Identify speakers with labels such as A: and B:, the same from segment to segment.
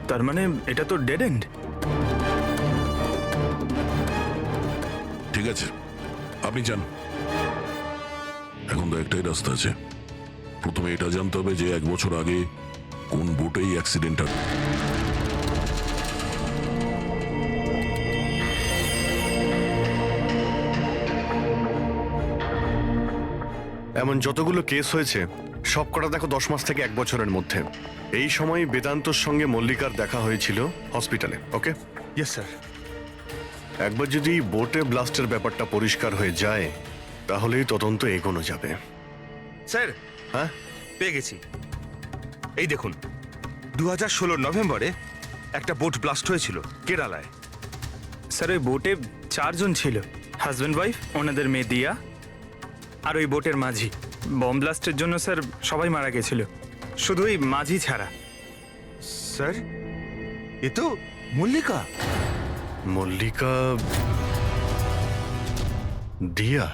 A: তার মানে এটা তো ডেড এন্ড।
B: ঠিক আছে, আপনি যান। এখন তো একটাই রাস্তা আছে। প্রথমে এটা জানতে হবে যে 1 বছর আগে কোন বোটেই অ্যাক্সিডেন্টটা।
C: এমন যতগুলো কেস হয়েছে সব কটা দেখো 10 মাস থেকে 1 বছরের মধ্যে। এই সময় বেদান্তর সঙ্গে মল্লিকার দেখা হয়েছিল হসপিটালে। ওকে,
D: ইয়েস স্যার।
C: একবার যদি বোটে ব্লাস্টের ব্যাপারটা পরিষ্কার হয়ে যায় তাহলেই তদন্ত এগোনো যাবে।
D: স্যার,
C: হ্যাঁ,
D: পেয়ে গেছি। এই দেখুন, 2016 নভেম্বরে একটা বোট ব্লাস্ট হয়েছিল কেরালায়।
A: স্যার ওই বোটে 4 জন ছিল, হাজব্যান্ড ওয়াইফ, ওনাদের মেয়ে দিয়া, আর ওই বোটের মাঝি। বম ব্লাস্টের জন্য স্যার সবাই মারা গেছিল, শুধু ওই মাঝি ছাড়া।
D: স্যার, এ তো মল্লিকা।
C: মল্লিকা, দিয়া,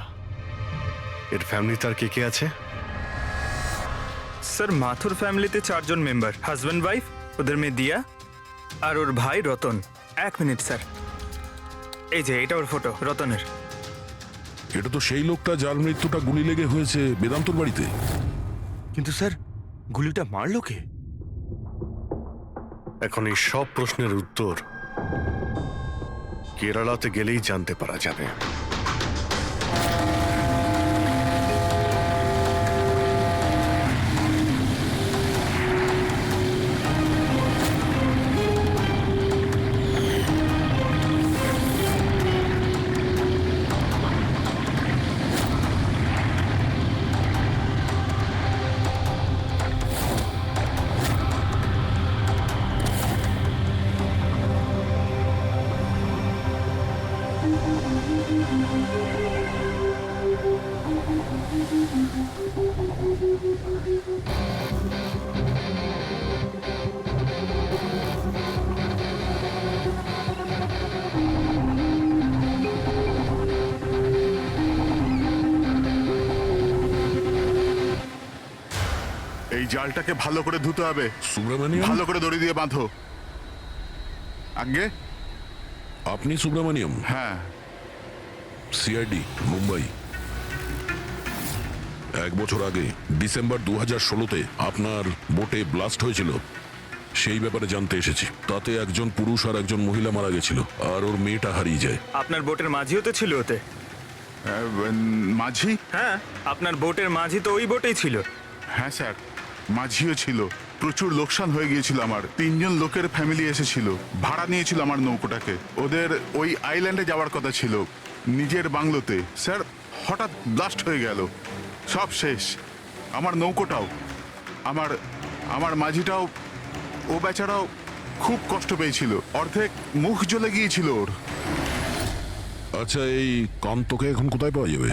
C: এর ফ্যামিলি তার কে কে আছে?
A: স্যার মাথুর ফ্যামিলিতে 4 জন মেম্বার, হাজব্যান্ড ওয়াইফ, ওদের মেয়ে দিয়া, আর ওর ভাই রতন। 1 মিনিট স্যার, এই যে এটা ওর ফটো, রতনের।
B: এটা তো সেই লোকটা যার মৃত্যুটা গুলি লেগে হয়েছে বেদান্তর বাড়িতে।
D: কিন্তু স্যার, গুলিটা মারলো কে?
C: এখন এই সব প্রশ্নের উত্তর কেরালাতে গেলেই জানতে পারা যাবে।
E: এই জালটাকে ভালো করে ধুতে হবে।
B: সুব্রমণিয়াম,
E: ভালো করে দড়ি দিয়ে বাঁধো। আগে,
B: আপনি সুব্রমণিয়াম?
E: হ্যাঁ।
B: সিআইডি, মুম্বাই। 1 বছর আগে ডিসেম্বর 2016-তে আপনার বোটে ব্লাস্ট হয়েছিল, সেই ব্যাপারে জানতে এসেছি। তাতে একজন পুরুষ আর একজন মহিলা মারা গেছিল, আর ওর মেয়েটা হারিয়ে যায়।
A: আপনার বোটের মাঝিও তো ছিল ওতে।
E: মাঝি?
A: হ্যাঁ, আপনার বোটের মাঝি তো ওই বোটেই ছিল।
E: হ্যাঁ স্যার, মাঝিও ছিল। প্রচুর লোকসান হয়ে গিয়েছিল আমার। 3 জন লোকের ফ্যামিলি এসেছিল, ভাড়া নিয়েছিল আমার নৌকোটাকে। ওদের ওই আইল্যান্ডে যাওয়ার কথা ছিল, নিজের বাংলোতে। স্যার, হঠাৎ ব্লাস্ট হয়ে গেল, সব শেষ। আমার নৌকোটাও, আমার আমার মাঝিটাও, ও বেচারাও খুব কষ্ট পেয়েছিল। অর্ধেক মুখ জ্বলে গিয়েছিল ওর।
B: আচ্ছা, এই কান্তকে এখন কোথায় পাওয়া যাবে?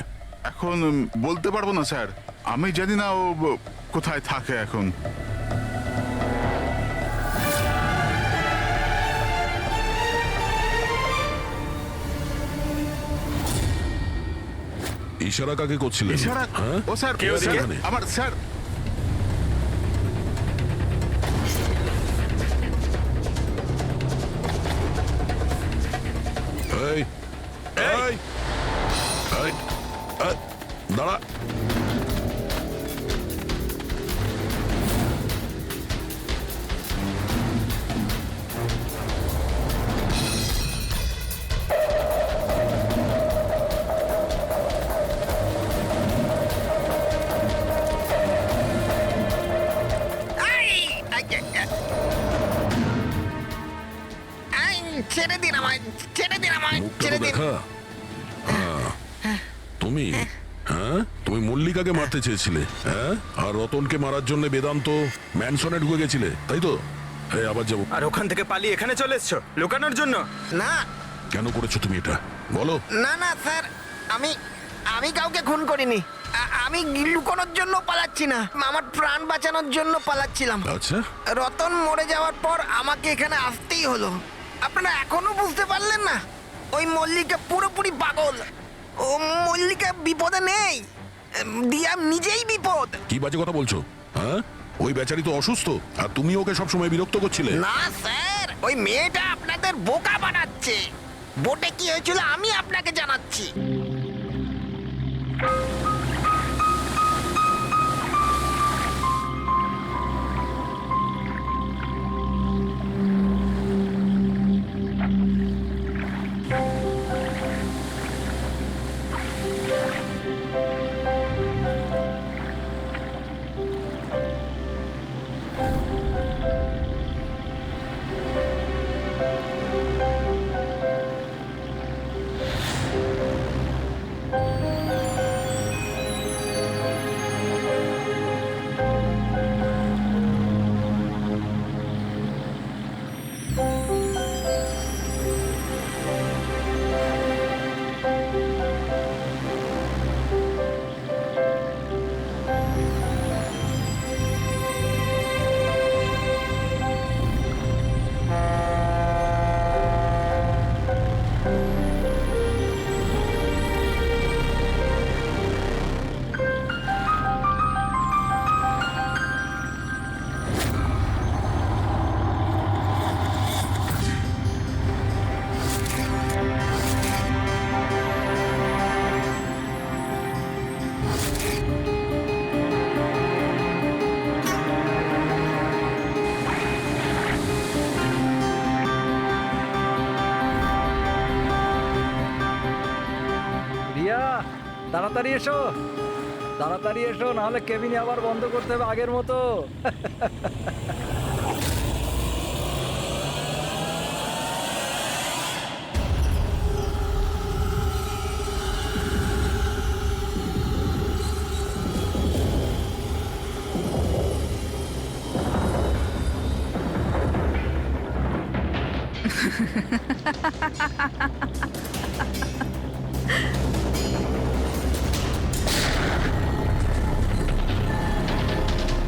E: এখন বলতে পারবো না স্যার, আমি জানি না ও কোথায় থাকে এখন।
B: ইশারা কাকে করছিলেন?
E: ইশারা?
B: হ্যাঁ?
E: ও স্যার,
A: কে ওদিকে?
E: স্যার, আমার স্যার।
B: এই, এই, এই, দাঁড়া।
F: ছেড়ে দিন আমায়, ছেড়ে দিন আমায়,
B: মুখটা
F: ছেড়ে
B: তো
F: দিন।
B: দেখা। তুমি, হ্যাঁ, তুমি মল্লিকাকে মারতে চেয়েছিলে, হ্যাঁ, আর রতনকে মারার জন্য বেদান্ত ম্যানসনে ঢুকে গেছিলে, তাই তো? এই, আবার যাবো।
A: আর ওখান থেকে পালিয়ে এখানে চলে এসছো লুকানোর জন্য?
F: না
B: কেন করেছো তুমি এটা, বলো?
F: না না স্যার, আমি আমি কাউকে খুন করিনি। আমি লুকানোর জন্য পালাচ্ছি না, আমার প্রাণ বাঁচানোর জন্য পালাচ্ছিলাম।
B: আচ্ছা,
F: রতন মরে যাওয়ার পর আমাকে এখানে আসতেই হলো। আপনারা এখনো বুঝতে পারলেন না? ওই মল্লিকা পুরোপুরি পাগল। ও মল্লিকা বিপদে নেই, দিয়া নিজেই বিপদ।
B: কি বাজে কথা বলছো? হ্যাঁ, ওই বেচারি তো অসুস্থ, আর তুমি ওকে সবসময় বিরক্ত করছিলে।
F: না স্যার, ওই মেয়েটা আপনাদের বোকা বানাচ্ছে। বোটে কি হয়েছিল আমি আপনাকে জানাচ্ছি।
G: রিয়া, তাড়াতাড়ি এসো, তাড়াতাড়ি এসো, নাহলে কেবিনে আবার বন্ধ করতে হবে আগের মতো।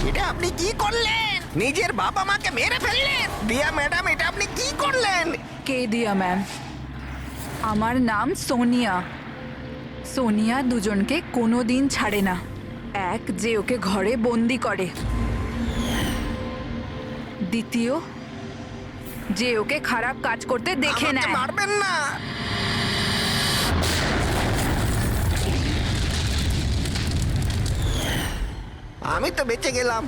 F: এটা আপনি কি করলেন? নিজের বাবা মাকে মেরে ফেললেন। দিয়া ম্যাডাম, এটা আপনি কি করলেন?
H: কে দিয়া ম্যাম? আমার নাম সোনিয়া। সোনিয়া দুজনকে কোনোদিন ছাড়ে না। এক, যে ওকে ঘরে বন্দি করে। দ্বিতীয়, যে ওকে খারাপ কাজ করতে দেখে
F: আমাকে
H: নেয়।
F: মারবেন না। আমি তো বেঁচে গেলাম,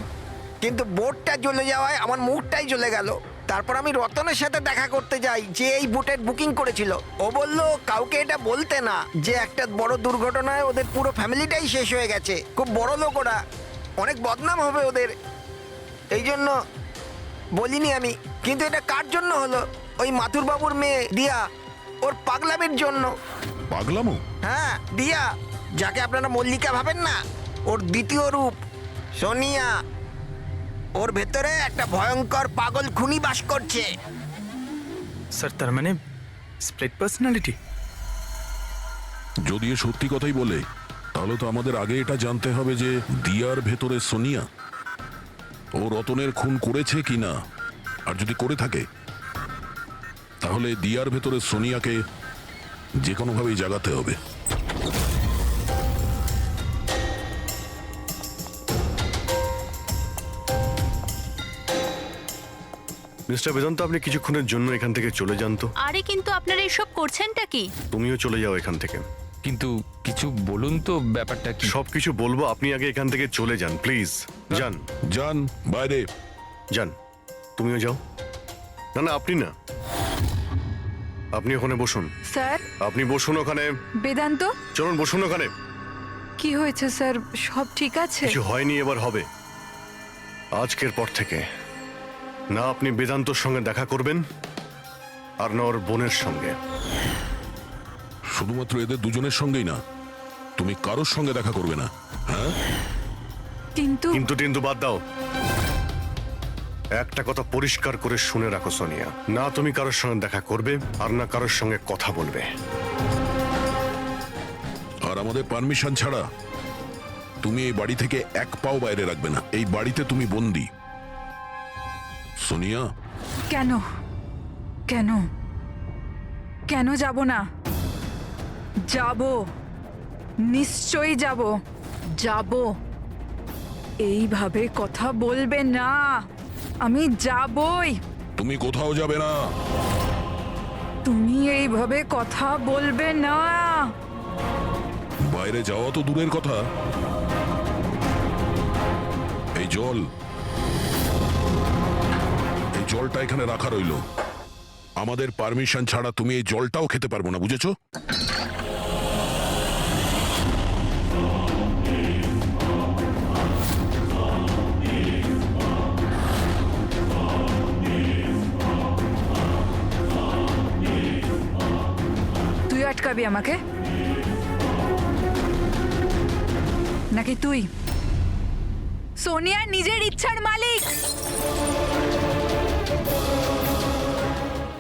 F: কিন্তু বোটটা জ্বলে যাওয়ায় আমার মুখটাই জ্বলে গেল। তারপর আমি রতনের সাথে দেখা করতে যাই, যে এই বোটের বুকিং করেছিল। ও বলল কাউকে এটা বলতে না, যে একটা বড় দুর্ঘটনায় ওদের পুরো ফ্যামিলিটাই শেষ হয়ে গেছে। খুব বড় লোক ওরা, অনেক বদনাম হবে ওদের, এই জন্য বলিনি আমি। কিন্তু এটা কার জন্য হলো? ওই মাথুর বাবুর মেয়ে দিয়া, ওর পাগলামির জন্য।
B: পাগলামো?
F: হ্যাঁ, দিয়া, যাকে আপনারা মল্লিকা ভাবেন না, ওর দ্বিতীয় রূপ সোনিয়া। ওর ভেতরে একটা ভয়ঙ্কর পাগল খুনি বাস করছে।
A: স্যার তার মানে স্প্লিট পার্সোনালিটি?
B: যদি এ সত্যি কথাই বলে, তাহলে তো আমাদের আগে এটা জানতে হবে যে দিয়ার ভেতরে সোনিয়া ও রতনের খুন করেছে কিনা। আর যদি করে থাকে, তাহলে দিয়ার ভেতরে সোনিয়াকে যে কোনোভাবেই জাগাতে হবে।
C: মিস্টার বেদান্ত, আপনি কিছুক্ষণের জন্য এখান থেকে চলে যান তো।
I: আরে কিন্তু আপনারা এসব করছেনটা কি?
C: তুমিও চলে যাও এখান থেকে।
J: কিন্তু কিছু বলুন তো, ব্যাপারটা কি?
C: সবকিছু বলবো, আপনি আগে এখান থেকে চলে যান প্লিজ। যান
B: যান বাইরে।
C: যান, তুমিও যাও। না না, আপনি না, আপনি ওখানে বসুন।
H: স্যার,
C: আপনি বসুন ওখানে।
H: বেদান্ত,
C: চলুন বসুন ওখানে।
H: কি হয়েছে স্যার? সব ঠিক আছে?
C: কিছু হয়নি, এবার হবে। আজকের পর থেকে না আপনি বেদান্তর সঙ্গে দেখা করবেন, আর না ওর বোনের সঙ্গে।
B: শুধুমাত্র এদের দুজনের সঙ্গেই না, তুমি কারোর সঙ্গে দেখা করবে না। হ্যাঁ,
H: কিন্তু
C: কিন্তু বাদ দাও। একটা কথা পরিষ্কার করে শুনে রাখো সোনিয়া, না তুমি কারোর সঙ্গে দেখা করবে, আর না কারোর সঙ্গে কথা বলবে।
B: আর আমাদের পারমিশন ছাড়া তুমি এই বাড়ি থেকে এক পাও বাইরে রাখবে না। এই বাড়িতে তুমি বন্দি। সোনিয়া,
H: কেন কেন কেন যাব না? যাব, নিশ্চয়ই যাব, যাব। এইভাবে কথা বলবে না, আমি যাবই।
B: তুমি কোথাও যাবে না।
H: তুমি এইভাবে কথা বলবে না।
B: বাইরে যাওয়া তো দূরের কথা, এই জলটা এখানে রাখা রইলো। আমাদের পারমিশন ছাড়া তুমি এই জলটাও খেতে পারবো না, বুঝেছো?
H: তুই আটকাবি আমাকে নাকি তুই সোনিয়া নিজের ইচ্ছার মালিক?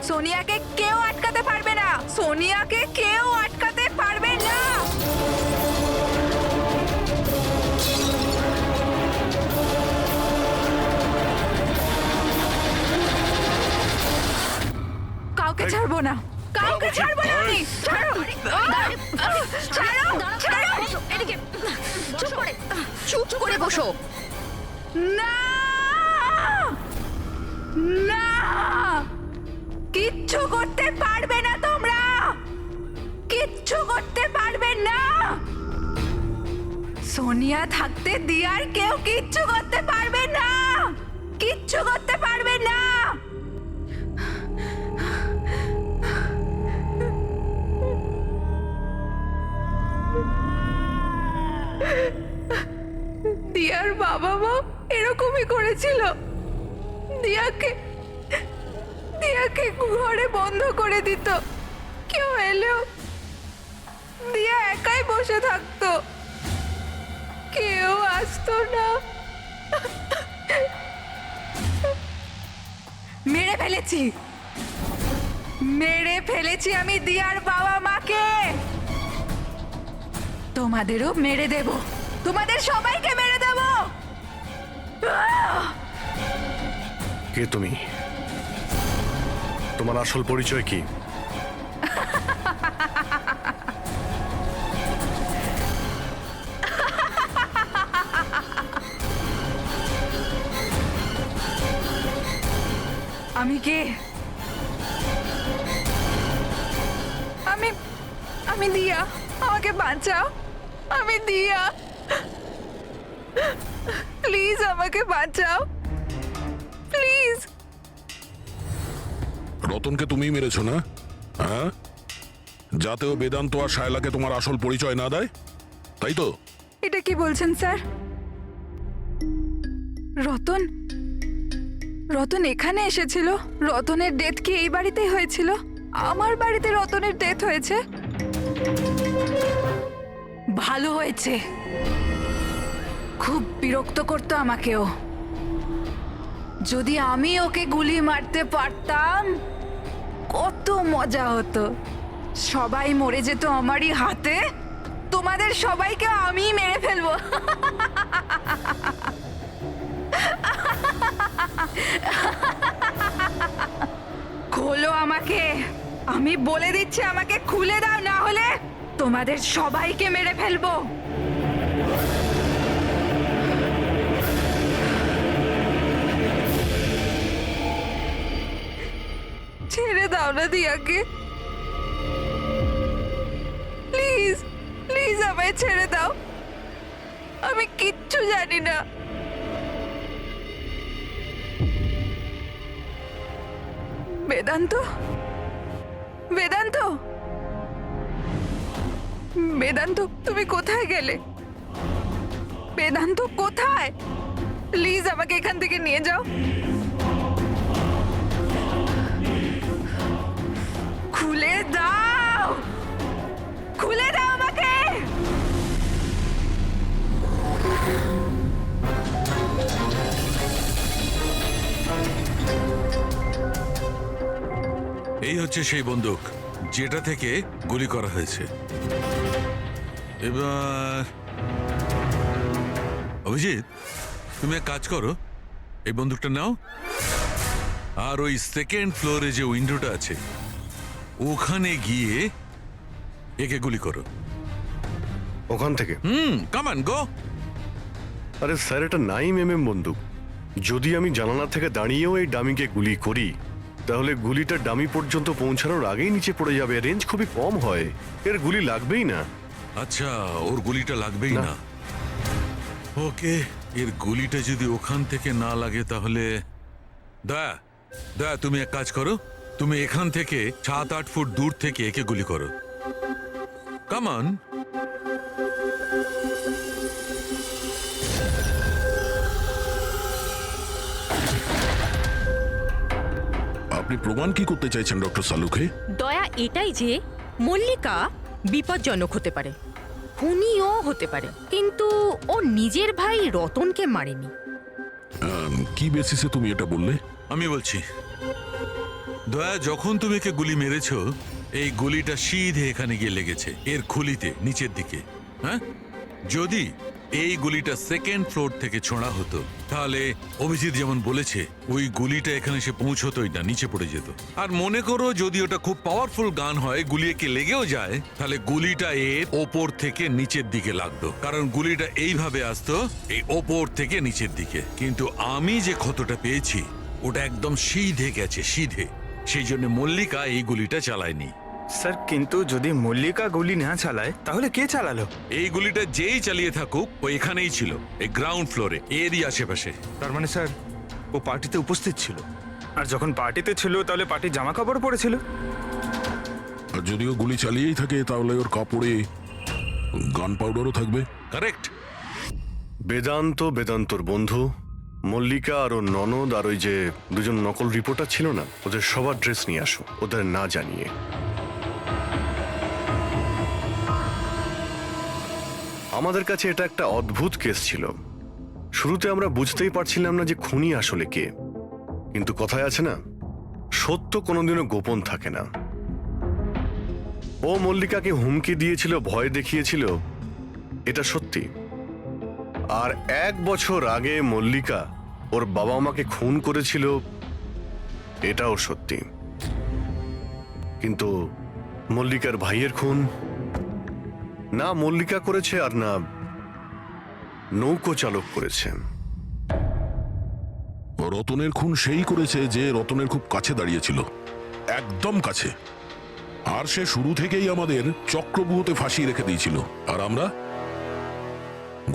H: সোনিয়াকে কেউ আটকাতে পারবে না, সোনিয়াকে কেউ আটকাতে পারবে না। কাউকে ছাড়বো না, কাউকে ছাড়বো না আমি। ছাড়ো, ছাড়ো, ছাড়ো।
I: এদিকে চুপ করে বসো।
H: না, না, কিচ্ছু করতে পারবে না তোমরা, কিচ্ছু করতে পারবে না। সোনিয়া থাকতে দিয়ার কেউ কিচ্ছু করতে পারবে না, কিচ্ছু করতে পারবে না। দিয়ার বাবা মা এরকমই করেছিল, দিয়াকে ঘরে বন্ধ করে দিত, কেউ এলেও দিয়া একাই বসে থাকতো, কেউ আসতো না। মেরে ফেলেছি আমি দিয়ার বাবা মাকে। তোমাদেরও মেরে দেব, তোমাদের সবাইকে মেরে দেব।
C: কে তুমি? তোমার আসল পরিচয় কি?
H: আমি কে? আমি দিয়া, আমাকে বাঁচাও। আমি দিয়া, প্লিজ আমাকে বাঁচাও, প্লিজ।
B: রতনকে তুমি মেরেছো না? হ্যাঁ, যাতে ও বেদান্ত আর শায়লাকে তোমার আসল পরিচয় না দেয়, তাই তো?
H: এটা কি বলছেন স্যার? রতন এখানে এসেছিল? রতনের ডেথ কি এই বাড়িতেই হয়েছিল? আমার বাড়িতে রতনের ডেথ হয়েছে? ভালো হয়েছে, খুব বিরক্ত করতো আমাকেও। যদি আমি ওকে গুলি মারতে পারতাম কত মজা হতো। সবাই মরে যেত আমারই হাতে, তোমাদের সবাইকে আমি মেরে ফেলবো। খোলো আমাকে, আমি বলে দিচ্ছি, আমাকে খুলে দাও, না হলে তোমাদের সবাইকে মেরে ফেলবো। ছেড়ে দাও না দিয়াকে, প্লিজ প্লিজ আমায় ছেড়ে দাও, আমি কিচ্ছু জানি না। বেদান্ত, বেদান্ত, বেদান্ত, তুমি কোথায় গেলে? বেদান্ত কোথায়? প্লিজ আমাকে এখান থেকে নিয়ে যাও। খুলে দাও, খুলে দাও আমাকে।
K: এই হচ্ছে সেই বন্দুক যেটা থেকে গুলি করা হয়েছে। এবার অভিজিৎ, তুমি এক কাজ করো, এই বন্দুকটা নাও আর ওই সেকেন্ড ফ্লোরে যে উইন্ডোটা আছে ওখানে গিয়ে একে গুলি করো।
C: ওখান থেকে?
K: Come on go.
C: আরে স্যার, এটা 9mm বন্দুক। যদি আমি জানালা থেকে দাঁড়িয়েও এই ডামিকে গুলি করি তাহলে গুলিটা ডামি পর্যন্ত পৌঁছানোর আগেই নিচে পড়ে যাবে। রেঞ্জ খুবই কম হয়, এর গুলি লাগবেই না।
K: আচ্ছা, ওর গুলিটা লাগবেই
C: না।
K: না। ওকে, এর গুলিটা যদি ওখান থেকে না লাগে তাহলে দয়া দয়া তুমি এক কাজ করো, তুমি এখান থেকে 7-8 ফুট দূর থেকে একে গুলি করো। কামান।
B: আপনি প্রমাণ কি করতে চাইছেন ডক্টর সালুখে?
I: দয়া এটাই যে মল্লিকা বিপজ্জনক হতে পারে, খুনিও হতে পারে, কিন্তু ও নিজের ভাই রতনকে মারেনি।
B: কি বেসিসে তুমি এটা বললে?
K: আমি বলছি, দয়া যখন তুমি একে গুলি মেরেছো, এই গুলিটা সিধে এখানে গিয়ে লেগেছে, এর খুলিতে নিচের দিকে। হ্যাঁ, যদি এই গুলিটা সেকেন্ড ফ্লোর থেকে ছোঁড়া হতো তাহলে অভিজিৎ যেমন বলেছে ওই গুলিটা এখানে এসে পৌঁছতোই না, নিচে পড়ে যেত। আর মনে করো যদি ওটা খুব পাওয়ারফুল গান হয়, গুলি একে লেগেও যায়, তাহলে গুলিটা এর ওপর থেকে নিচের দিকে লাগতো, কারণ গুলিটা এইভাবে আসতো এই ওপর থেকে নিচের দিকে। কিন্তু আমি যে ক্ষতটা পেয়েছি ওটা একদম সিধে গেছে, সিধে। সেই জন্য মল্লিকা এই গুলিটা চালায়নি।
A: স্যার কিন্তু যদি মল্লিকা গুলি না চালায় তাহলে কে চালালো?
K: এই গুলিটা যেই চালিয়ে থাকুক ও এখানেই ছিল, এই গ্রাউন্ড ফ্লোরে, এরই আশেপাশে।
D: তার মানে স্যার ও পার্টিতে উপস্থিত ছিল।
A: আর যখন পার্টিতে ছিল তাহলে পার্টির জামা কাপড় পরেছিল।
B: আর যদিও গুলি চালিয়েই থাকে তাহলে ওর কাপড়ে গান পাউডারও থাকবে।
K: কারেক্ট।
C: বেদান্তর বন্ধু মল্লিকা আর ওর ননদ আর ওই যে দুজন নকল রিপোর্টার ছিল না, ওদের সবার ড্রেস নিয়ে আসো, ওদের না জানিয়ে। আমাদের কাছে এটা একটা অদ্ভুত কেস ছিল। শুরুতে আমরা বুঝতেই পারছিলাম না যে খুনি আসলে কে, কিন্তু কথায় আছে না, সত্য কোনোদিনও গোপন থাকে না। ও মল্লিকাকে হুমকি দিয়েছিল, ভয় দেখিয়েছিল, এটা সত্যি। আর 1 বছর আগে মল্লিকা ওর বাবা মাকে খুন করেছিল, এটাও সত্যি। কিন্তু মল্লিকার ভাইয়ের খুন না মল্লিকা করেছে আর না নৌকো চালক করেছে।
B: রতনের খুন সেই করেছে যে রতনের খুব কাছে দাঁড়িয়েছিল, একদম কাছে। আর সে শুরু থেকেই আমাদের চক্রব্যূহতে ফাঁসিয়ে রেখে দিয়েছিল, আর আমরা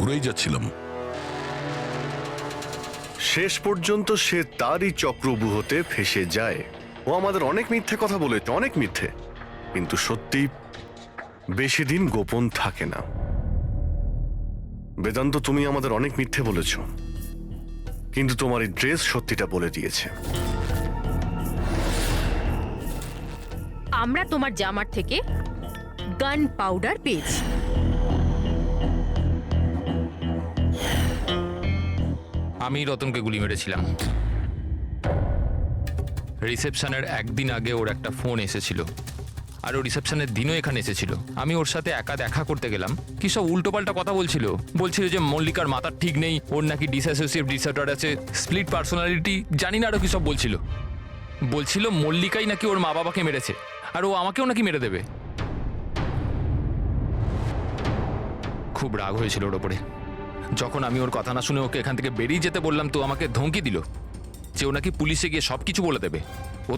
B: ঘুরেই যাচ্ছিলাম।
C: শেষ পর্যন্ত সে তারই চক্রব্যূহতে ফেসে যায়। ও আমাদের অনেক মিথ্যে কথা বলেছে, অনেক মিথ্যে, কিন্তু সত্যি বেশি দিন গোপন থাকে না। বেদান্ত, তুমি আমাদের অনেক মিথ্যে বলেছ, কিন্তু তোমার এই ড্রেস সত্যিটা বলে দিয়েছে।
I: আমরা তোমার জামার থেকে গান পাউডার পেয়েছি।
J: আমি রতনকে গুলি মেরেছিলাম। রিসেপশনের একদিন আগে ওর একটা ফোন এসেছিল, আর ও রিসেপশনের দিনও এখানে এসেছিল। আমি ওর সাথে একা দেখা করতে গেলাম, কি সব উল্টোপাল্টা কথা বলছিল। যে মল্লিকার মাথার ঠিক নেই, ওর নাকি ডিসঅ্যাসোসিয়েটিভ ডিসঅর্ডার আছে, স্প্লিট পার্সোনালিটি, জানি না আরো কি সব বলছিল মল্লিকাই নাকি ওর মা বাবাকে মেরেছে, আর ও আমাকেও নাকি মেরে দেবে। খুব রাগ হয়েছিল ওর ওপরে। যখন আমি ওর কথা না শুনে ওকে এখান থেকে বেরিয়ে যেতে বললাম, তো আমাকে ধমকি দিল যে ও নাকি পুলিশে গিয়ে সবকিছু বলে দেবে। ও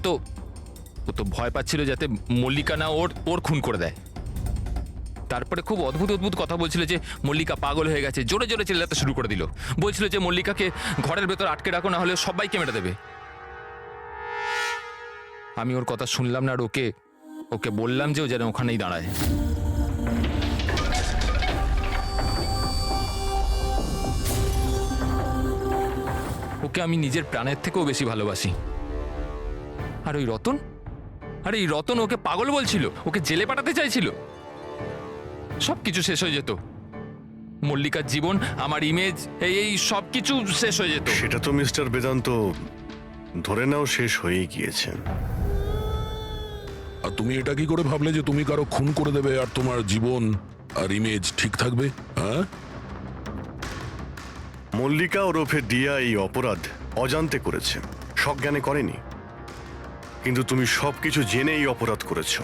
J: তো ভয় পাচ্ছিল যাতে মল্লিকা না ওর খুন করে দেয়। তারপরে খুব অদ্ভুত কথা বলছিল যে মল্লিকা পাগল হয়ে গেছে, জোরে জোরে চিল্লাতে শুরু করে দিল। বলছিল যে মল্লিকাকে ঘরের ভেতর আটকে রাখো, না হলে সবাইকে মেরে দেবে। আমি ওর কথা শুনলাম না, আর ওকে বললাম যে ও যেন ওখানেই দাঁড়ায়। ওকে আমি নিজের প্রাণের থেকেও বেশি ভালোবাসি। আর ওই রতন, এই রতন ওকে পাগল বলছিল, ওকে জেলে পাঠাতে চাইছিল। সবকিছু শেষ হয়ে যেত, মল্লিকার জীবন, আমার ইমেজ, এই সবকিছু শেষ হয়ে যেত।
C: সেটা তো মিস্টার বেদান্ত ধরে নাও শেষ হয়েই গিয়েছে।
B: আর তুমি এটা কি করে ভাবলে যে তুমি কারো খুন করে দেবে আর তোমার জীবন আর ইমেজ ঠিক থাকবে? হ্যাঁ,
C: মল্লিকা ওরফে দিয়া এই অপরাধ অজান্তে করেছে, সজ্ঞানে করেনি। কিন্তু তুমি সবকিছু জেনে এই অপরাধ করেছো।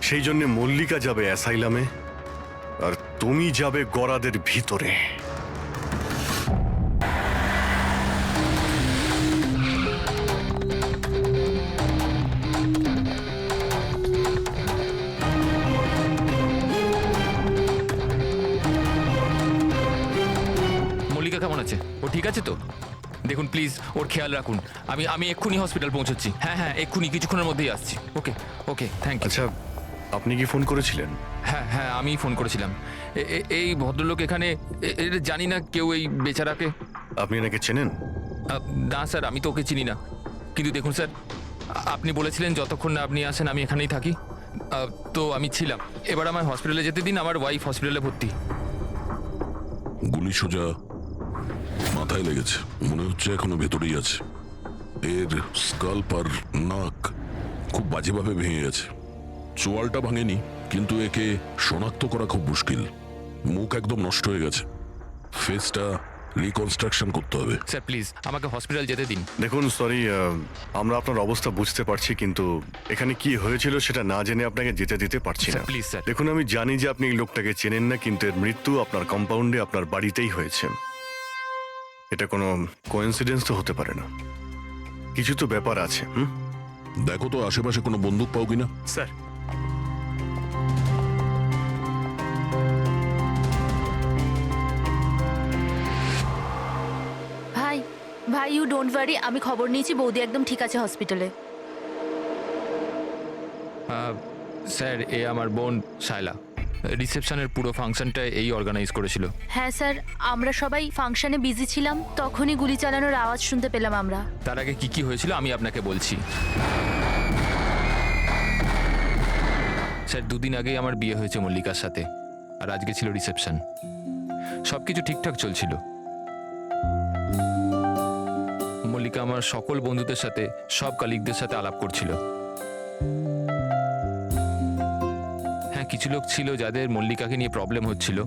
C: সেই জন্য মল্লিকা যাবে অ্যাসাইলামে, আর তুমি যাবে গরাদের ভিতরে।
J: ও ঠিক আছে তো? দেখুন প্লিজ ওর খেয়াল রাখুন। আমি এক্ষুনি হসপিটাল পৌঁছচ্ছি। হ্যাঁ হ্যাঁ, এক্ষুনি কিছুক্ষণের মধ্যেই আসছি। ওকে ওকে, থ্যাংক ইউ।
C: আচ্ছা, আপনি কি ফোন করেছিলেন?
J: হ্যাঁ হ্যাঁ, আমি ফোন করেছিলাম। এই ভদ্রলোক এখানে জানি না কেউ এই বেচারাকে।
C: আপনি এনাকে চেনেন?
J: না স্যার, আমি তো ওকে চিনি না। কিন্তু দেখুন স্যার, আপনি বলেছিলেন যতক্ষণ না আপনি আসেন আমি এখানেই থাকি। তো আমি ছিলাম। এবার আমার হসপিটালে যেতে দিন, আমার ওয়াইফ হসপিটালে ভর্তি।
B: গুলি সোজা মাথায় লেগেছে, মনে হচ্ছে এখনো ভেতরেই আছে। এর স্কাল্প আর নাক খুব বাজেভাবে ভেঙে গেছে। চোয়ালটা ভাঙেনি, কিন্তু একে শনাক্ত করা খুব মুশকিল। মুখ একদম নষ্ট হয়ে গেছে, ফেসটা রিকনস্ট্রাকশন করতে হবে।
J: স্যার প্লিজ আমাকে হসপিটাল যেতে দিন।
C: দেখুন, সরি, আমরা আপনার অবস্থা বুঝতে পারছি, কিন্তু এখানে কি হয়েছিল সেটা না জেনে আপনাকে যেতে দিতে পারছি না।
J: Sir please sir.
C: দেখুন, আমি জানি যে আপনি এই লোকটাকে চেনেন না, কিন্তু এর মৃত্যু আপনার কম্পাউন্ডে, আপনার বাড়িতেই হয়েছে। এটা কোনো কোইন্সিডেন্স তো হতে পারে না, কিছু তো ব্যাপার আছে।
B: দেখো তো আশেপাশে কোনো বন্দুক পাও কিনা।
A: স্যার,
L: ভাই ভাই, ইউ ডোন্ট ওয়ারি, আমি খবর নিয়েছি, বৌদি একদম ঠিক আছে হসপিটালে।
J: স্যার, এ আমার বোন শায়লা। রিসেপশনের পুরো ফাংশনটা এই অর্গানাইজ করেছিল।
L: হ্যাঁ স্যার, আমরা সবাই ফাংশনে বিজি ছিলাম, তখনই গুলি চালানোর আওয়াজ শুনতে পেলাম আমরা।
J: তার আগে কি কি হয়েছিল আমি আপনাকে বলছি। স্যার, 2 দিন আগেই আমার বিয়ে হয়েছে মল্লিকার সাথে, আর আজকে ছিল রিসেপশন। সবকিছু ঠিকঠাক চলছিল। মল্লিকা আমার সকল বন্ধুদের সাথে, সব কালিগদের সাথে আলাপ করছিল। হ্যাঁ, কিছু লোক ছিল যাদের মল্লিকাকে নিয়ে প্রবলেম হচ্ছিল,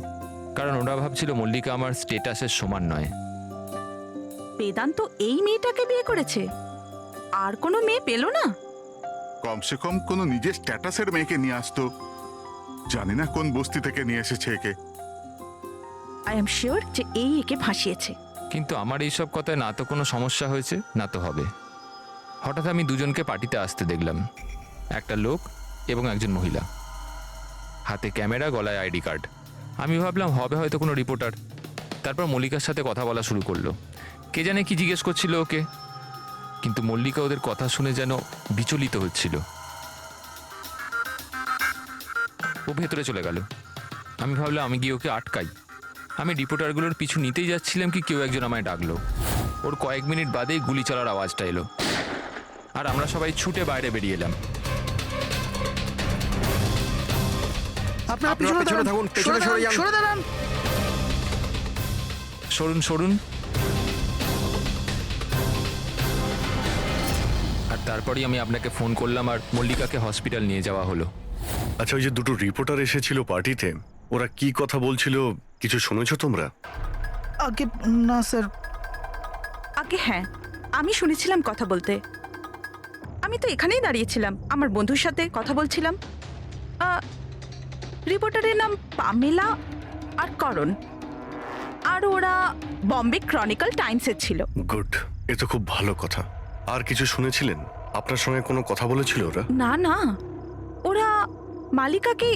J: কারণ ওরা ভাবছিল মল্লিকা আমার স্টেটাসের সমান নয়।
H: বেদান্ত এই মেয়েটাকে বিয়ে করেছে, আর কোনো মেয়ে পেল না?
E: কমসে কম কোনো নিজের স্ট্যাটাসের মেয়েকে নিয়ে আসতো। জানি না কোন বস্তি থেকে নিয়ে এসেছে একে।
H: আই এম শিওর যে এই একে ফাঁসিয়েছে।
J: কিন্তু আমার এইসব কথায় না তো কোনো সমস্যা হয়েছে, না তো হবে। হঠাৎ আমি দুজনকে পার্টিতে আসতে দেখলাম, একটা লোক এবং একজন মহিলা, হাতে ক্যামেরা, গলায় আইডি কার্ড। আমি ভাবলাম হবে হয়তো কোনো রিপোর্টার। তারপর মল্লিকার সাথে কথা বলা শুরু করলো। কে জানে কি জিজ্ঞেস করছিল ওকে, কিন্তু মল্লিকা ওদের কথা শুনে যেন বিচলিত হচ্ছিল। ও ভেতরে চলে গেল। আমি ভাবলাম আমি গিয়ে ওকে আটকাই। আমি রিপোর্টারগুলোর পিছু নিতেই যাচ্ছিলাম কি কেউ একজন আমায় ডাকলো। ওর কয়েক মিনিট বাদেই গুলি চলার আওয়াজটা এলো, আর আমরা সবাই ছুটে বাইরে বেরিয়ে এলাম।
F: আপনারা পেছনে থাকুন, পেছনে সরে দাঁড়ান।
J: সরুন সরুন। আর তারপরেই আমি আপনাকে ফোন করলাম, আর মল্লিকাকে হসপিটাল নিয়ে যাওয়া হলো।
C: আচ্ছা, ওই যে 2টো রিপোর্টার এসেছিল পার্টিতে, ওরা কি কথা বলছিল কিছু শুনেছো তোমরা?
H: আগে না স্যার। আগে হ্যাঁ, আমি শুনেছিলাম কথা বলতে। আমি তো এখানেই দাঁড়িয়েছিলাম, আমার বন্ধুর সাথে কথা বলছিলাম। রিপোর্টারের নাম পামেলা আর করণ, আর ওরা বম্বে ক্রনিকল টাইমসের ছিল।
C: গুড, এ তো খুব ভালো কথা। আর কিছু শুনেছিলেন? আপনার সঙ্গে কোনো কথা বলেছিল ওরা?
H: না না, ওরা মালিকাকে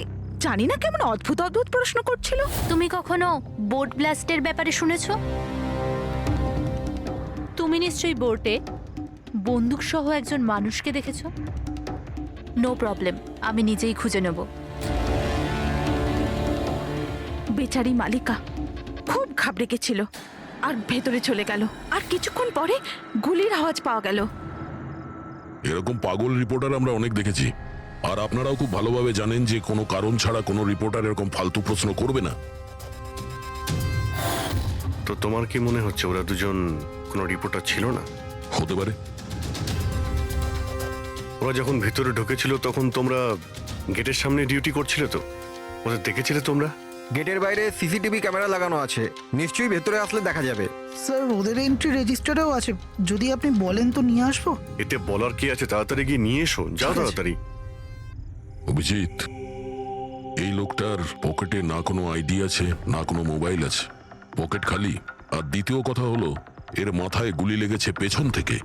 H: জানি না কেমন অদ্ভুত অদ্ভুত প্রশ্ন করছিল।
L: তুমি কখনো বোট ব্লাস্টের ব্যাপারে শুনেছো? তুমি নিশ্চয়ই বোটে বন্দুক সহ একজন মানুষকে দেখেছো। নো প্রবলেম, আমি নিজেই খুঁজে নেব।
H: বেচারি মালিকা খুব ঘাবড়ে গেছিল আর ভেতরে চলে গেল, আর কিছুক্ষণ পরে গুলির আওয়াজ পাওয়া গেল।
B: এরকম পাগল রিপোর্টার আমরা অনেক দেখেছি, আর আপনারাও খুব ভালোভাবে জানেন যে কোনো কারণ ছাড়া কোনো রিপোর্টার এরকম ফালতু প্রশ্ন করবে না।
C: তো তোমার কি মনে হচ্ছে ওরা দুজন কোনো রিপোর্টার ছিল না?
B: হতে পারে।
C: ওরা যখন ভিতরে ঢুকেছিল তখন তোমরা গেটের সামনে ডিউটি করছিলে, তো ওদের দেখেছিলে তোমরা?
F: গেটের বাইরে সিসিটিভি ক্যামেরা লাগানো আছে, নিশ্চয়ই ভেতরে আসলে দেখা যাবে।
M: স্যার, ওদের এন্ট্রি রেজিস্টারেও আছে, যদি আপনি বলেন তো নিয়ে আসবো।
C: এতে বলার কি আছে, তাড়াতাড়ি গিয়ে নিয়ে এসো, যাও তাড়াতাড়ি।
B: অভিজিৎ, এই লোকটার পকেটে না কোনো আইডি আছে, না কোনো মোবাইল আছে, পকেট খালি। আর দ্বিতীয় কথা হলো, এর মাথায় গুলি লেগেছে পেছন থেকে,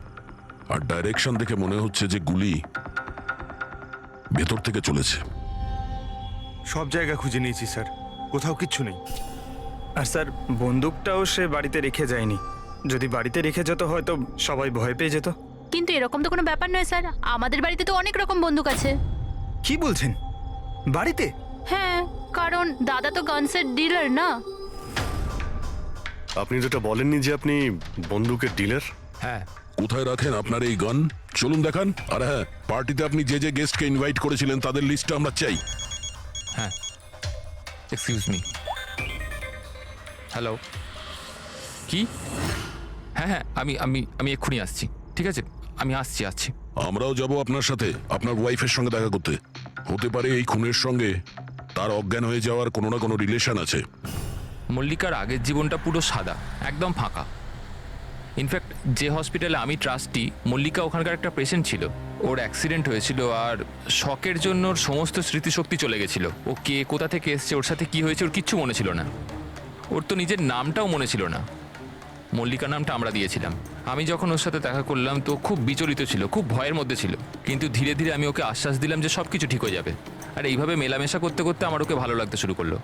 B: আর ডাইরেকশন দেখে মনে হচ্ছে যে গুলি ভেতর থেকে চলেছে।
A: সব জায়গা খুঁজে নিয়েছি স্যার, কোথাও কিচ্ছু নেই। আর স্যার, বন্দুকটাও সে বাড়িতে রেখে যায়নি, যদি বাড়িতে রেখে যেত হয়তো সবাই ভয় পেয়ে যেত।
L: কিন্তু এরকম তো কোনো ব্যাপার নয় স্যার, আমাদের বাড়িতে তো অনেক রকম বন্দুক আছে।
A: কি বলছেন, বাড়িতে?
L: হ্যাঁ, কারণ দাদা তো গানসের ডিলার না।
C: আপনি তো এটা বলেননি যে আপনি বন্দুকের ডিলার।
J: হ্যাঁ,
B: কোথায় রাখেন আপনার এই গান? চলুন দেখান। আর হ্যাঁ, পার্টিতে আপনি যে যে গেস্টকে ইনভাইট করেছিলেন তাদের লিস্টটা আমরা চাই।
J: হ্যাঁ, এক্সকিউজ মি। হ্যালো, কি? হ্যাঁ হ্যাঁ, আমি আমি আমি এক্ষুনি আসছি। ঠিক আছে, আমি আসছি।
B: আমরাও যাব আপনার সাথে আপনার ওয়াইফের সঙ্গে দেখা করতে। হতে পারে এই খুনের সঙ্গে তার অজ্ঞান হয়ে যাওয়ার কোনো না কোনো রিলেশন আছে।
J: মল্লিকার আগের জীবনটা পুরো সাদা, একদম ফাঁকা। ইনফ্যাক্ট যে হসপিটালে আমি ট্রাস্টি, মল্লিকা ওখানকার একটা পেশেন্ট ছিল। ওর অ্যাক্সিডেন্ট হয়েছিল আর শকের জন্য ওর সমস্ত স্মৃতিশক্তি চলে গেছিল। ও কে, কোথা থেকে এসছে, ওর সাথে কি হয়েছে ওর কিচ্ছু মনে ছিল না। ওর তো নিজের নামটাও মনে ছিল না। মল্লিকা নামটা আমরা দিয়েছিলাম। আমি যখন ওর সাথে দেখা করলাম তো খুব বিচলিত ছিল, খুব ভয়ের মধ্যে ছিল। কিন্তু ধীরে ধীরে আমি ওকে আশ্বাস দিলাম যে সব কিছু ঠিক হয়ে যাবে। আর এইভাবে মেলামেশা করতে করতে আমার ওকে ভালো লাগতে শুরু করলো।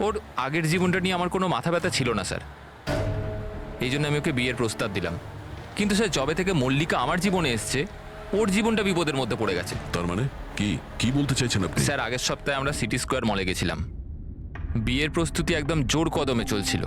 J: ওর আগের জীবনটা নিয়ে আমার কোনো মাথা ব্যথা ছিল না স্যার, এই জন্য আমি ওকে বিয়ের প্রস্তাব দিলাম। কিন্তু স্যার, যবে থেকে মল্লিকা আমার জীবনে এসছে ওর জীবনটা বিপদের মধ্যে পড়ে গেছে।
B: তার মানে কি বলতে চাইছেন আপনি?
J: স্যার, আগের সপ্তাহে আমরা সিটি স্কোয়ার মলে গেছিলাম। বিয়ের প্রস্তুতি একদম জোর কদমে চলছিল।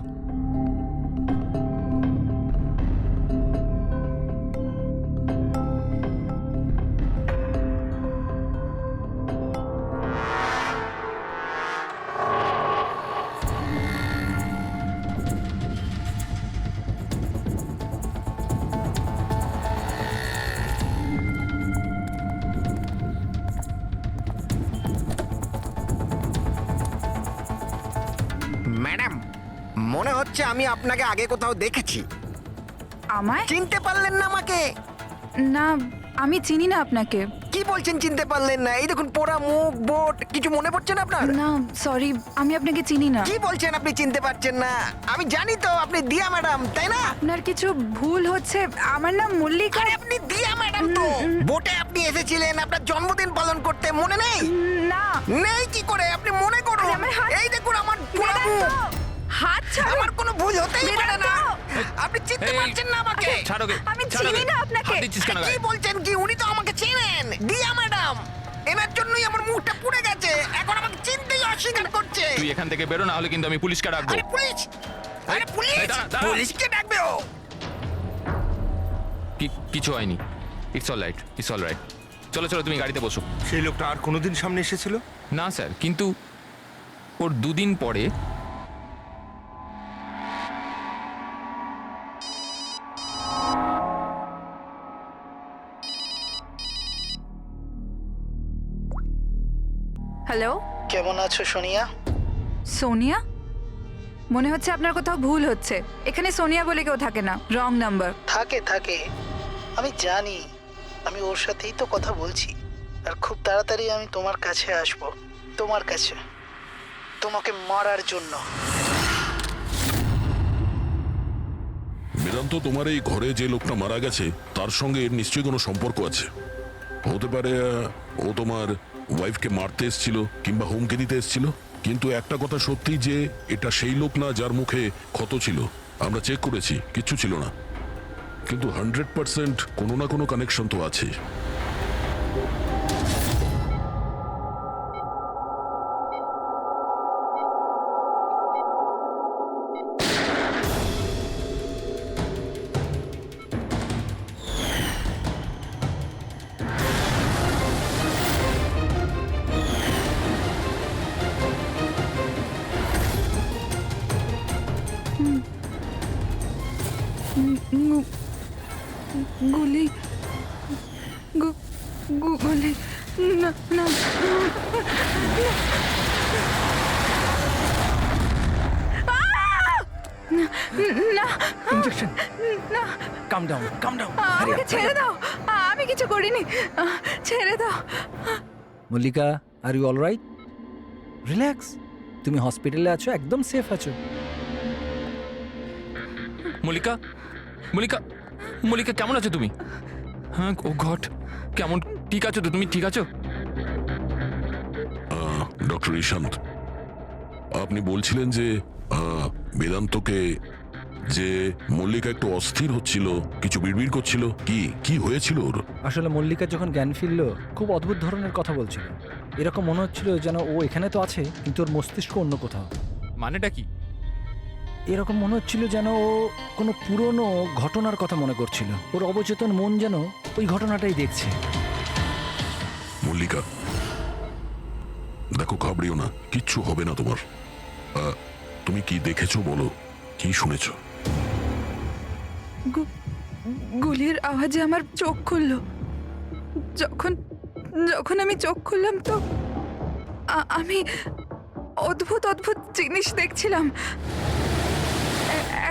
F: ম্যাডাম, মনে হচ্ছে আমি আপনাকে আগে কোথাও দেখেছি।
H: আমায়?
F: চিনতে পারলেন না আমাকে?
H: না, আমি চিনি না আপনাকে।
F: কি বলছেন চিনতে পারলেন না? এই দেখুন, পোড়া মুখ, বোট, কিছু মনে পড়ছে না আপনার?
H: না, সরি, আমি আপনাকে চিনি না।
F: কি বলছেন আপনি চিনতে পারছেন না? আমি জানি তো আপনি দিয়া ম্যাডাম, তাই না?
H: আপনার কিছু ভুল হচ্ছে। আমার নাম মল্লিকা।
F: আরে আপনি দিয়া ম্যাডাম তো। বোটে আপনি এসেছিলেন আপনার জন্মদিন পালন করতে, মনে নেই?
H: না।
F: নেই কি করে? আপনি মনে করুন।
H: আরে আমার হাত-
F: এই দেখুন আমার পোড়া মুখ।
H: হাত ছাড়ো।
F: আমার কোনো ভুল হতেই পারে না। আপনি চিনতে
J: এই,
F: পারছেন না আমাকে?
J: ছাড়ো গে,
H: আমি
J: ছাড়ো
H: চিনি
J: গে।
H: না আপনাকে।
J: হাত দিচ্ছিস কেন
F: কি
J: গায়ে?
F: বলছেন কি? উনি তো আমাকে চেনেন, দিয়া ম্যাডাম। এনার জন্যই আমার মুখটা পুড়ে গেছে। এখন আমাকে চিনতেই অস্বীকার করছে।
J: তুই এখান থেকে বেরো, না হলে কিন্তু আমি পুলিশকে ডাকবো।
F: আরে পুলিশ! আরে পুলিশ!
J: এই, দাঁড়া, দাঁড়া।
F: পুলিশকে ডাকবে ও।
J: কিছু হয়নি। It's all right. চলো তুমি গাড়িতে বসো।
D: সেই লোকটা আর কোনোদিন সামনে এসেছিল?
J: না স্যার, কিন্তু ওর দুদিন পরে
H: হ্যালো,
M: কেমন আছো সোনিয়া?
H: সোনিয়া? মনে হচ্ছে আপনার কোথাও ভুল হচ্ছে। এখানে সোনিয়া বলে কেউ থাকে না, রং নাম্বার।
M: থাকে আমি জানি, আমি ওর সাথেই তো কথা বলছি। আর খুব তাড়াতাড়ি আমি তোমার কাছে আসব, তোমার কাছে, তোমাকে মারার জন্য।
B: বেদান্ত, তোমার এই ঘরে যে লোকটা মারা গেছে তার সঙ্গে এর নিশ্চয়ই কোনো সম্পর্ক আছে। হতে পারে ও তোমার ওয়াইফকে মারতে এসেছিল কিংবা হুমকি দিতে এসেছিল। কিন্তু একটা কথা সত্যি যে এটা সেই লোক না যার মুখে ক্ষত ছিল। আমরা চেক করেছি, কিচ্ছু ছিল না। কিন্তু 100% কোনো না কোনো কানেকশন তো আছে।
H: গুলি, গুলি, না না না,
G: ইনজেকশন।
H: না,
G: কাম ডাউন।
H: আমাকে ছেড়ে দাও। আমি কিছু করিনি, ছেড়ে দাও।
G: Mallika, are you alright? Relax, তুমি হসপিটালে আছো, একদম সেফ আছো।
J: মল্লিকা কেমন আছো তুমি? হ্যাঁ, ও গড, কেমন, ঠিক আছো তো তুমি? ঠিক আছো?
B: ডক্টর ইশান্ত, আপনি বলছিলেন যে বেদান্তকে যে মল্লিকা একটু অস্থির হচ্ছিল, কিছু বিড়বিড় করছিল। কি হয়েছিল ওর?
G: আসলে মল্লিকা যখন জ্ঞান ফিরল খুব অদ্ভুত ধরনের কথা বলছিল। এরকম মনে হচ্ছিল যেন ও এখানে তো আছে কিন্তু ওর মস্তিষ্ক অন্য কোথাও।
J: মানেটা কি?
G: এরকম মনে হচ্ছিল যেন ও কোনো পুরনো ঘটনার কথা মনে করছিল। ওর অবচেতন মন যেন ওই ঘটনাটাই দেখছে।
B: মল্লিকা, দেখো, ঘাবড়িও না, কিচ্ছু হবে না তোমার। তুমি কি দেখেছো বলো, কি শুনেছো?
H: গুলির আওয়াজে আমার চোখ খুলল। যখন যখন আমি চোখ খুললাম তো আমি অদ্ভুত অদ্ভুত জিনিস দেখছিলাম।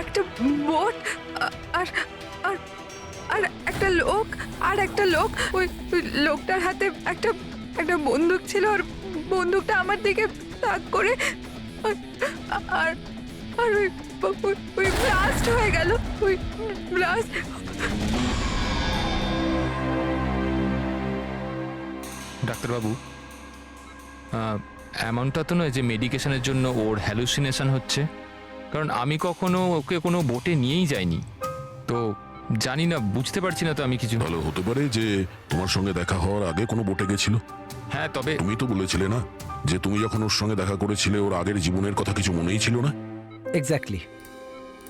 H: একটা বোট আর আর আর একটা লোক ওই লোকটার হাতে একটা বন্দুক ছিল। আর বন্দুকটা আমার দিকে তাক করে আর আর ওই ব্লাস্ট হয়ে গেল। ওই ব্লাস্ট।
J: ডাক্তারবাবু, এমনটা তো নয় যে মেডিকেশনের জন্য ওর হ্যালুসিনেশন হচ্ছে, কারণ আমি কখনো ওকে কোনো বোটে নিয়েই যাইনি, তো জানি না, বুঝতে পারছি না তো আমি কিছু।
B: ভালো হতে পারে যে তোমার সঙ্গে দেখা হওয়ার আগে কোনো বোটে গেছিল।
J: হ্যাঁ, তবে
B: তুমি তো বলেছিলে না যে তুমি যখন ওর সঙ্গে দেখা করেছিলে ওর আগের জীবনের কথা কিছু মনেই ছিল না।
G: এক্স্যাক্টলি,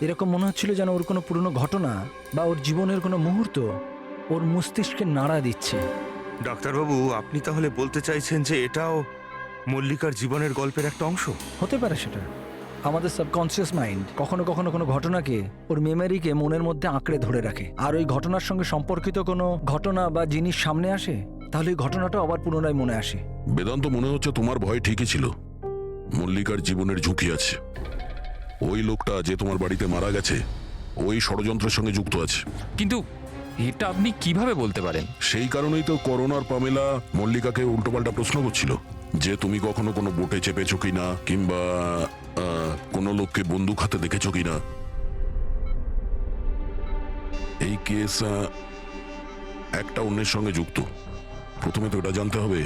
G: এরকম মনে হচ্ছিল যেন ওর কোনো পুরনো ঘটনা বা ওর জীবনের কোনো মুহূর্ত ওর মস্তিষ্কে নাড়া দিচ্ছে।
D: ডাক্তারবাবু, আপনি তাহলে বলতে চাইছেন যে এটাও মল্লিকার জীবনের গল্পের একটা অংশ?
G: হতে পারে সেটা। আমাদের সাবকনসিয়াস মাইন্ড কখনো কখনো কোনো ঘটনাকে, ওর মেমোরিকে মনের মধ্যে আঁকড়ে ধরে রাখে। আর ওই ঘটনার সঙ্গে সম্পর্কিত কোনো ঘটনা বা জিনিস সামনে আসে, তাহলে ওই ঘটনাটা আবার পুনরায় মনে আসে।
B: বেদান্ত, মনে হচ্ছে তোমার ভয় ঠিকই ছিল। মল্লিকার জীবনের ঝুঁকি আছে। ওই লোকটা যে তোমার বাড়িতে মারা গেছে ওই ষড়যন্ত্রের সঙ্গে যুক্ত আছে।
J: কিন্তু এটা আপনি কিভাবে বলতে পারেন?
B: সেই কারণেই তো করোনার পামেলা মল্লিকাকে উল্টোপাল্টা প্রশ্ন করছিল যে তুমি কখনো কোনো বোটে চেপেছো কিনা, কিংবা কোনো লোককে বন্দুক হাতে দেখেছো কিনা। এই কেস একটা অন্যের সঙ্গে যুক্ত। প্রথমে তো এটা জানতে হবে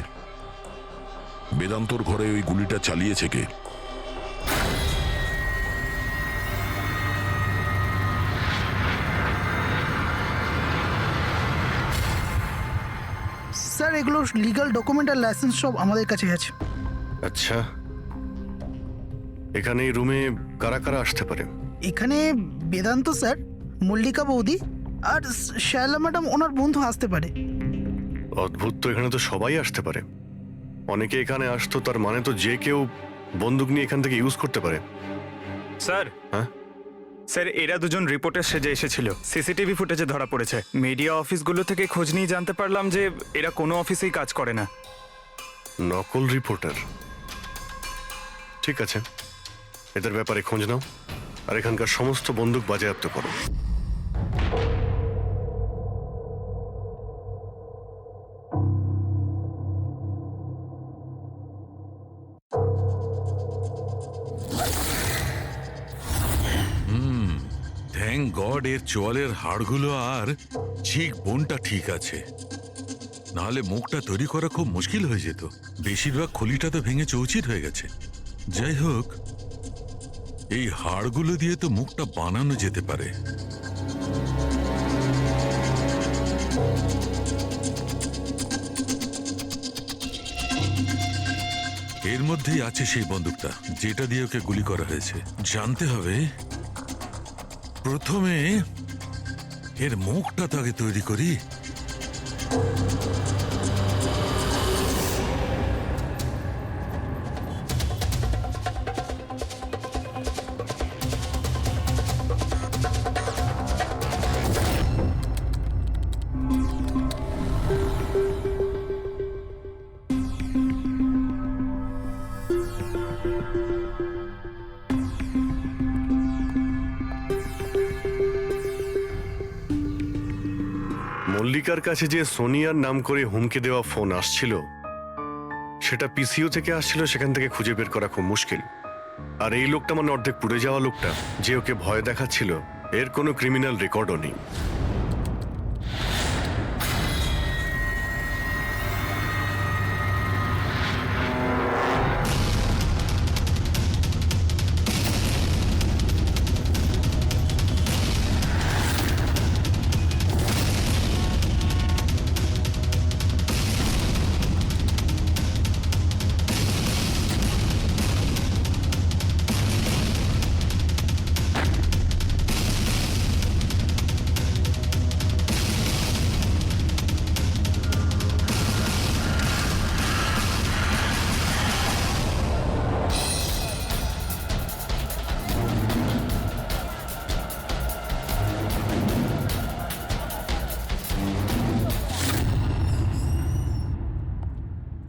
B: বেদান্তর ঘরে ওই গুলিটা চালিয়েছে কে।
M: স্যার, এগুলো লিগ্যাল ডকুমেন্ট আর লাইসেন্স সব আমাদের কাছে আছে।
C: আচ্ছা, এখানে এই রুমে কারা কারা আসতে পারে?
M: এখানে বেদান্ত স্যার, মল্লিকা বৌদি আর শায়লা ম্যাডাম ওনার বন্ধু আসতে পারে।
C: অদ্ভুত তো, এখানে তো সবাই আসতে পারে। অনেকে এখানে আসতো, তার মানে তো যে কেউ বন্দুক নিয়ে এখান থেকে ইউজ করতে পারে।
A: স্যার,
C: হ্যাঁ
A: স্যার, এরা দুজন রিপোর্টার সেজে এসেছিল। সিসিটিভি ফুটেজে ধরা পড়েছে। মিডিয়া অফিসগুলো থেকে খোঁজ নিয়ে জানতে পারলাম যে এরা কোনো অফিসেই কাজ করে না।
C: নকল রিপোর্টার? ঠিক আছে, এদের ব্যাপারে খোঁজ নাও আর এখানকার সমস্ত বন্দুক বাজেয়াপ্ত করো।
K: থ্যাংক গড এর চোয়ালের হাড়গুলো আর চিক বোনটা ঠিক আছে, নাহলে মুখটা তৈরি করা খুব মুশকিল হয়ে যেত। বেশিরভাগ খলিটা তো ভেঙে চৌচির হয়ে গেছে। যাই হোক, এই হাড়গুলো দিয়ে তো মুখটা বানানো যেতে পারে। এর মধ্যেই আছে সেই বন্দুকটা যেটা দিয়ে ওকে গুলি করা হয়েছে। জানতে হবে প্রথমে এর মুখটা তো আগে তৈরি করি।
C: মল্লিকার কাছে যে সোনিয়ার নাম করে হুমকি দেওয়া ফোন আসছিল, সেটা পিসিও থেকে আসছিল। সেখান থেকে খুঁজে বের করা খুব মুশকিল। আর এই লোকটা মানে অর্ধেক পুড়ে যাওয়া লোকটা যে ওকে ভয় দেখাচ্ছিল, এর কোনো ক্রিমিনাল রেকর্ডও নেই।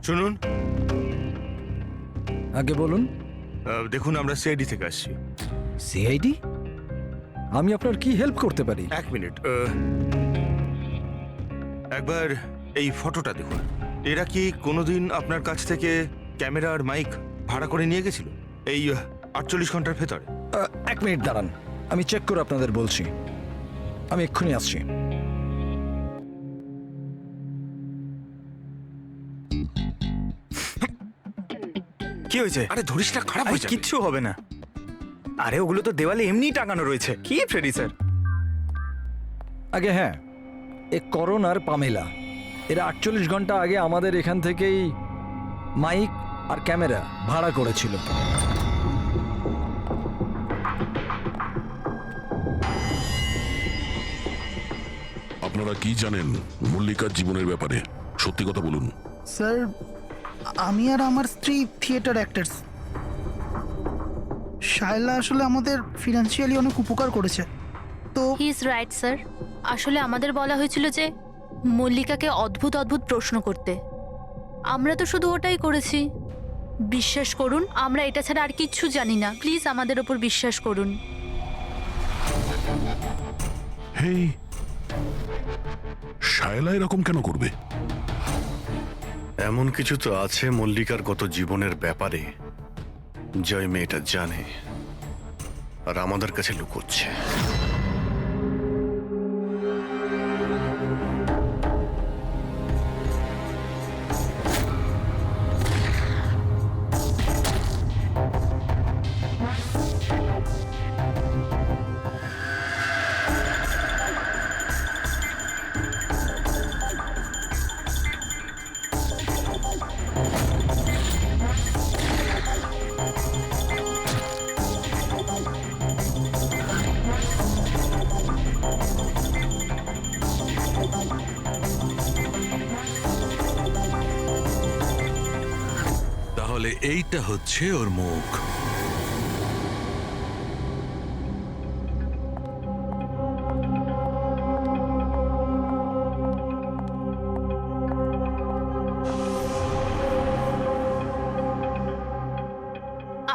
D: শুনুন,
G: আগে বলুন।
D: দেখুন আমরা সিআইডি থেকে আসছি।
G: সিআইডি? আমি আপনার কি হেল্প করতে পারি?
D: এক মিনিট, একবার এই ফটোটা দেখুন। এরা কি কোনোদিন আপনার কাছ থেকে ক্যামেরা আর মাইক ভাড়া করে নিয়ে গেছিল এই 48 ঘন্টার ভেতরে?
G: এক মিনিট দাঁড়ান, আমি চেক করে আপনাদের বলছি। আমি এক্ষুনি আসছি।
A: কি হয়েছে?
D: আরে ধরিস না, খারাপ
A: আরে
D: হয়ে যাবে।
A: কিচ্ছু হবে না। আরে ওগুলো তো দেওয়ালে এমনি টাঙানো রয়েছে। কি ফ্রেডি স্যার?
G: আগে হ্যাঁ, এ করণ আর পামেলা এরা 48 ঘন্টা আগে আমাদের এখান থেকেই মাইক আর ক্যামেরা ভাড়া করেছিল।
B: আপনারা কি জানেন মল্লিকার জীবনের ব্যাপারে? সত্যি কথা বলুন।
M: স্যার, আমি আর আমার স্ত্রী থিয়েটার অ্যাক্টার্স। শায়লা আসলে আমাদের ফিনান্সিয়ালি অনেক উপকার করেছে। তো
L: হি ইজ রাইট স্যার। আসলে আমাদের বলা হয়েছিল যে মল্লিকাকে অদ্ভুত অদ্ভুত প্রশ্ন করতে। আমরা তো শুধু ওটাই করেছি। বিশ্বাস করুন, আমরা এটা ছাড়া আর কিচ্ছু জানি না। প্লিজ আমাদের ওপর বিশ্বাস করুন।
B: হেই, শায়লা এরকম কেন করবে?
C: এমন কিছু তো আছে মল্লিকার গত জীবনের ব্যাপারে যে ওই মেয়েটা জানে আর আমাদের কাছে লুকোচ্ছে।
K: তাহলে এইটা হচ্ছে ওর মুখ।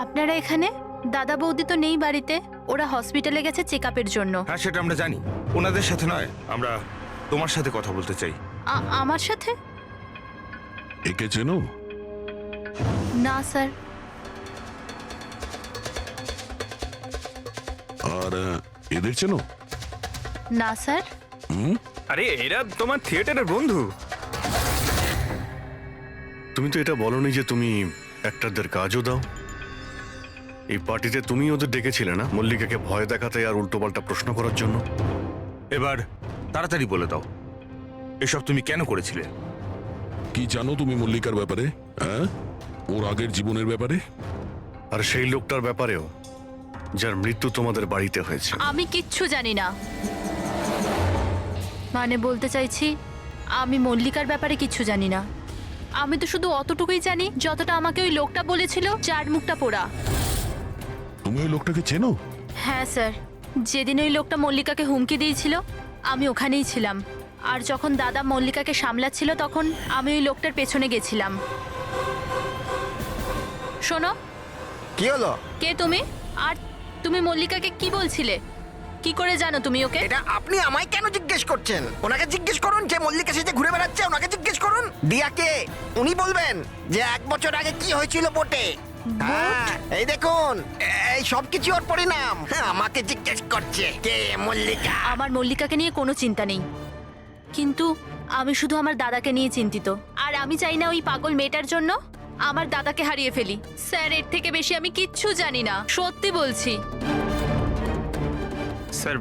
L: আপনারা এখানে? দাদা বৌদি তো নেই বাড়িতে, ওরা হসপিটালে গেছে চেক আপের জন্য।
D: হ্যাঁ, সেটা আমরা জানি। ওনাদের সাথে নয়, আমরা তোমার সাথে কথা বলতে চাই।
L: আমার সাথে?
B: একে চেনো?
L: না স্যার।
B: আর এদের চেনো?
L: না স্যার।
A: আরে এরা তোমার থিয়েটারের বন্ধু।
C: তুমি তো এটা বলনি যে তুমি অ্যাক্টরদের কাজও দাও। এই পার্টিতে তুমি ওদের ডেকেছিলে না, মল্লিকাকে ভয় দেখাতে আর উল্টোপাল্টা প্রশ্ন করার জন্য?
D: এবার তাড়াতাড়ি বলে দাও, এসব তুমি কেন করেছিলে?
B: কি জানো তুমি মল্লিকার ব্যাপারে? হ্যাঁ, ওর আগের জীবনের ব্যাপারে?
C: আর সেই লোকটার ব্যাপারেও যার মৃত্যু তোমাদের বাড়িতে হয়েছে।
L: আমি কিচ্ছু জানি না। মানে বলতে চাইছি, আমি মল্লিকার ব্যাপারে কিচ্ছু জানি না। আমি তো শুধু অতটুকুই জানি যতটা আমাকে ওই লোকটা বলেছিল, যার মুখটা পোড়া।
B: তুমি ওই লোকটাকে চেনো?
L: হ্যাঁ স্যার, যেদিন ওই লোকটা মল্লিকাকে হুমকি দিয়েছিল আমি ওখানেই ছিলাম। আর যখন দাদা মল্লিকাকে সামলাচ্ছিল তখন আমি ওই লোকটার পেছনে গেছিলাম। শোনো।
F: কি হলো?
L: কে তুমি? আর তুমি মল্লিকাকে কি বলছিলে? কি করে জানো তুমি ওকে?
F: এটা আপনি আমায় কেন জিজ্ঞেস করছেন? ওনাকে জিজ্ঞেস করুন যে মল্লিকা সেজে ঘুরে বেড়াচ্ছে, ওনাকে জিজ্ঞেস করুন। দিয়াকে উনি বলবেন যে 1 বছর আগে কি হয়েছিল বোটে। হ্যাঁ, এই দেখুন, এই সব কিছু ওর পরিণাম। আমাকে জিজ্ঞেস করছে কে মল্লিকা।
L: আমার মল্লিকাকে নিয়ে কোনো চিন্তা নেই, কিন্তু আমি শুধু আমার দাদাকে নিয়ে চিন্তিত। আর আমি চাই না ওই পাগল মেয়েটার জন্য আমার দাদাকে হারিয়ে ফেলি। স্যার, এর থেকে বেশি আমি কিচ্ছু জানি না, সত্যি বলছি।
A: স্যার